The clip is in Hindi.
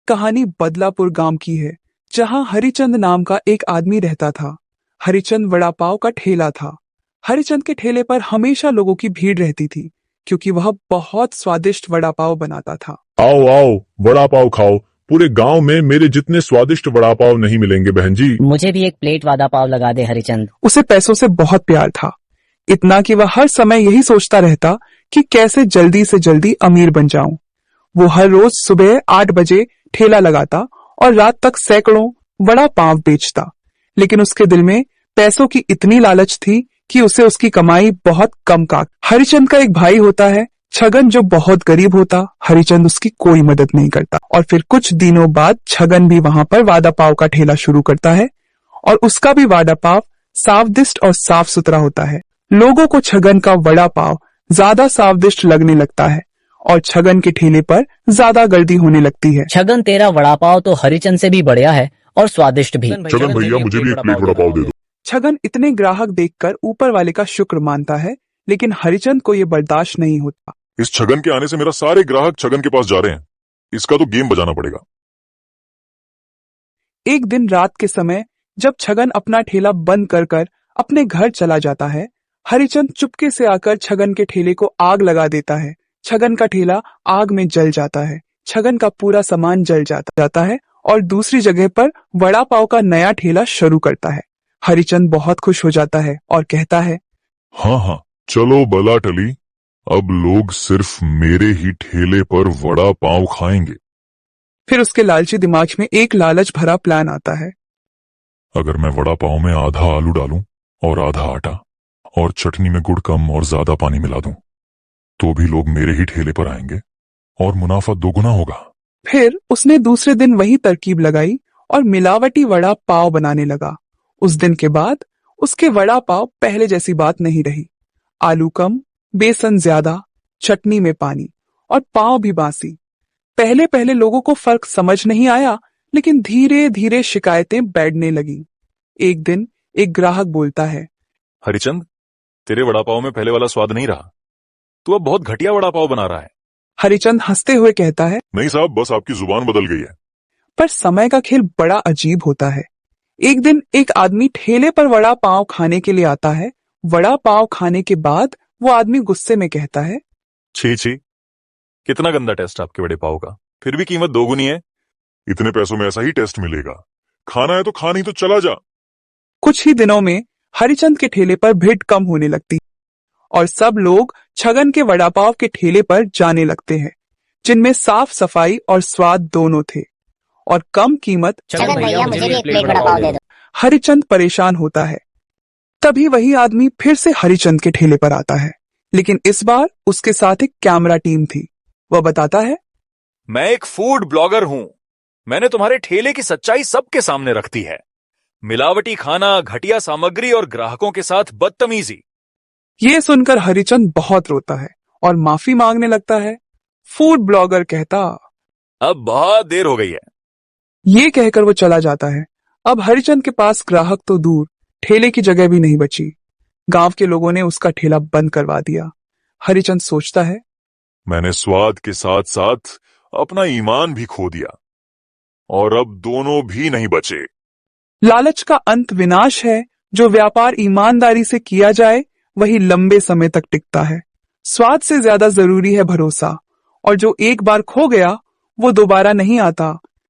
कहानी बदलापुर गांव की है, जहां हरिचंद नाम का एक आदमी रहता था। हरिचंद वड़ा पाव का ठेला था। हरिचंद के ठेले पर हमेशा लोगों की भीड़ रहती थी, क्योंकि वह बहुत स्वादिष्ट वड़ा पाव बनाता था। आओ आओ, वड़ा पाव खाओ। पूरे गांव में मेरे जितने स्वादिष्ट वड़ा पाव नहीं मिलेंगे बहन जी। मुझे भी एक प्लेट वड़ा पाव लगा दे हरिचंद। उसे पैसों से बहुत प्यार था, इतना कि वह हर समय यही सोचता रहता कि कैसे जल्दी से जल्दी अमीर बन जाऊं। वो हर रोज सुबह 8 बजे ठेला लगाता और रात तक सैकड़ों वड़ा पाव बेचता। लेकिन उसके दिल में पैसों की इतनी लालच थी कि उसे उसकी कमाई बहुत कम का। हरिचंद का एक भाई होता है छगन, जो बहुत गरीब होता। हरिचंद उसकी कोई मदद नहीं करता। और फिर कुछ दिनों बाद छगन भी वहां पर वड़ा पाव का ठेला शुरू करता है, और उसका भी वड़ा पाव स्वादिष्ट और साफ सुथरा होता है। लोगों को छगन का वड़ा पाव ज्यादा स्वादिष्ट लगने लगता है और छगन के ठेले पर ज्यादा गर्दी होने लगती है। छगन, तेरा वड़ा पाव तो हरिचंद से भी बढ़िया है और स्वादिष्ट भी। छगन भैया, मुझे भी एक प्लेट वड़ा पाव दे दो। छगन इतने ग्राहक देखकर ऊपर वाले का शुक्र मानता है, लेकिन हरिचंद को ये बर्दाश्त नहीं होता। इस छगन के आने से मेरा सारे ग्राहक छगन के पास जा रहे हैं। इसका तो गेम बजाना पड़ेगा। एक दिन रात के समय जब छगन अपना ठेला बंद कर कर अपने घर चला जाता है, हरिचंद चुपके से आकर छगन के ठेले को आग लगा देता है। छगन का ठेला आग में जल जाता है। छगन का पूरा सामान जल जाता है और दूसरी जगह पर वड़ा पाव का नया ठेला शुरू करता है। हरिचंद बहुत खुश हो जाता है और कहता है, हाँ हाँ, चलो बला टली। अब लोग सिर्फ मेरे ही ठेले पर वड़ा पाव खाएंगे। फिर उसके लालची दिमाग में एक लालच भरा प्लान आता है। अगर मैं वड़ा पाव में आधा आलू डालूं और आधा आटा और चटनी में गुड़ कम और ज्यादा पानी मिला दूं, तो भी लोग मेरे ही ठेले पर आएंगे और मुनाफा दोगुना होगा। फिर उसने दूसरे दिन वही तरकीब लगाई और मिलावटी वड़ा पाव बनाने लगा। उस दिन के बाद उसके वड़ा पाव पहले जैसी बात नहीं रही। आलू कम, बेसन ज्यादा, चटनी में पानी और पाव भी बासी। पहले पहले लोगों को फर्क समझ नहीं आया, लेकिन धीरे धीरे शिकायतें बढ़ने लगी। एक दिन एक ग्राहक बोलता है, हरिचंद, तेरे वड़ा पाव में पहले वाला स्वाद नहीं रहा। तू अब बहुत घटिया वड़ा पाव बना रहा है। हरिचंद हंसते हुए कहता है, नहीं साहब, बस आपकी जुबान बदल गई है। पर समय का खेल बड़ा अजीब होता है। एक दिन एक आदमी ठेले पर वड़ा पाव खाने के लिए आता है। वड़ा पाव खाने के बाद वो आदमी गुस्से में कहता है, छी छी, कितना गंदा टेस्ट आपके वड़े पाव का, फिर भी कीमत दोगुनी है। इतने पैसों में ऐसा ही टेस्ट मिलेगा। खाना है तो खा, नहीं तो चला जा। कुछ ही दिनों में हरिचंद के ठेले पर भीड़ कम होने लगती और सब लोग छगन के वड़ा पाव के ठेले पर जाने लगते हैं, जिनमें साफ सफाई और स्वाद दोनों थे और कम कीमत। छगन भैया, मुझे भी एक प्लेट वड़ा पाव दे दो। हरिचंद परेशान होता है। तभी वही आदमी फिर से हरिचंद के ठेले पर आता है, लेकिन इस बार उसके साथ एक कैमरा टीम थी। वह बताता है, मैं एक फूड ब्लॉगर हूं। मैंने तुम्हारे ठेले की सच्चाई सबके सामने रख दी है। मिलावटी खाना, घटिया सामग्री और ग्राहकों के साथ बदतमीजी। ये सुनकर हरिचंद बहुत रोता है और माफी मांगने लगता है। फूड ब्लॉगर कहता, अब बहुत देर हो गई है। ये कहकर वो चला जाता है। अब हरिचंद के पास ग्राहक तो दूर, ठेले की जगह भी नहीं बची। गांव के लोगों ने उसका ठेला बंद करवा दिया। हरिचंद सोचता है, मैंने स्वाद के साथ साथ अपना ईमान भी खो दिया और अब दोनों भी नहीं बचे। लालच का अंत विनाश है। जो व्यापार ईमानदारी से किया जाए वही लंबे समय तक टिकता है। स्वाद से ज्यादा जरूरी है भरोसा, और जो एक बार खो गया वो दोबारा नहीं आता।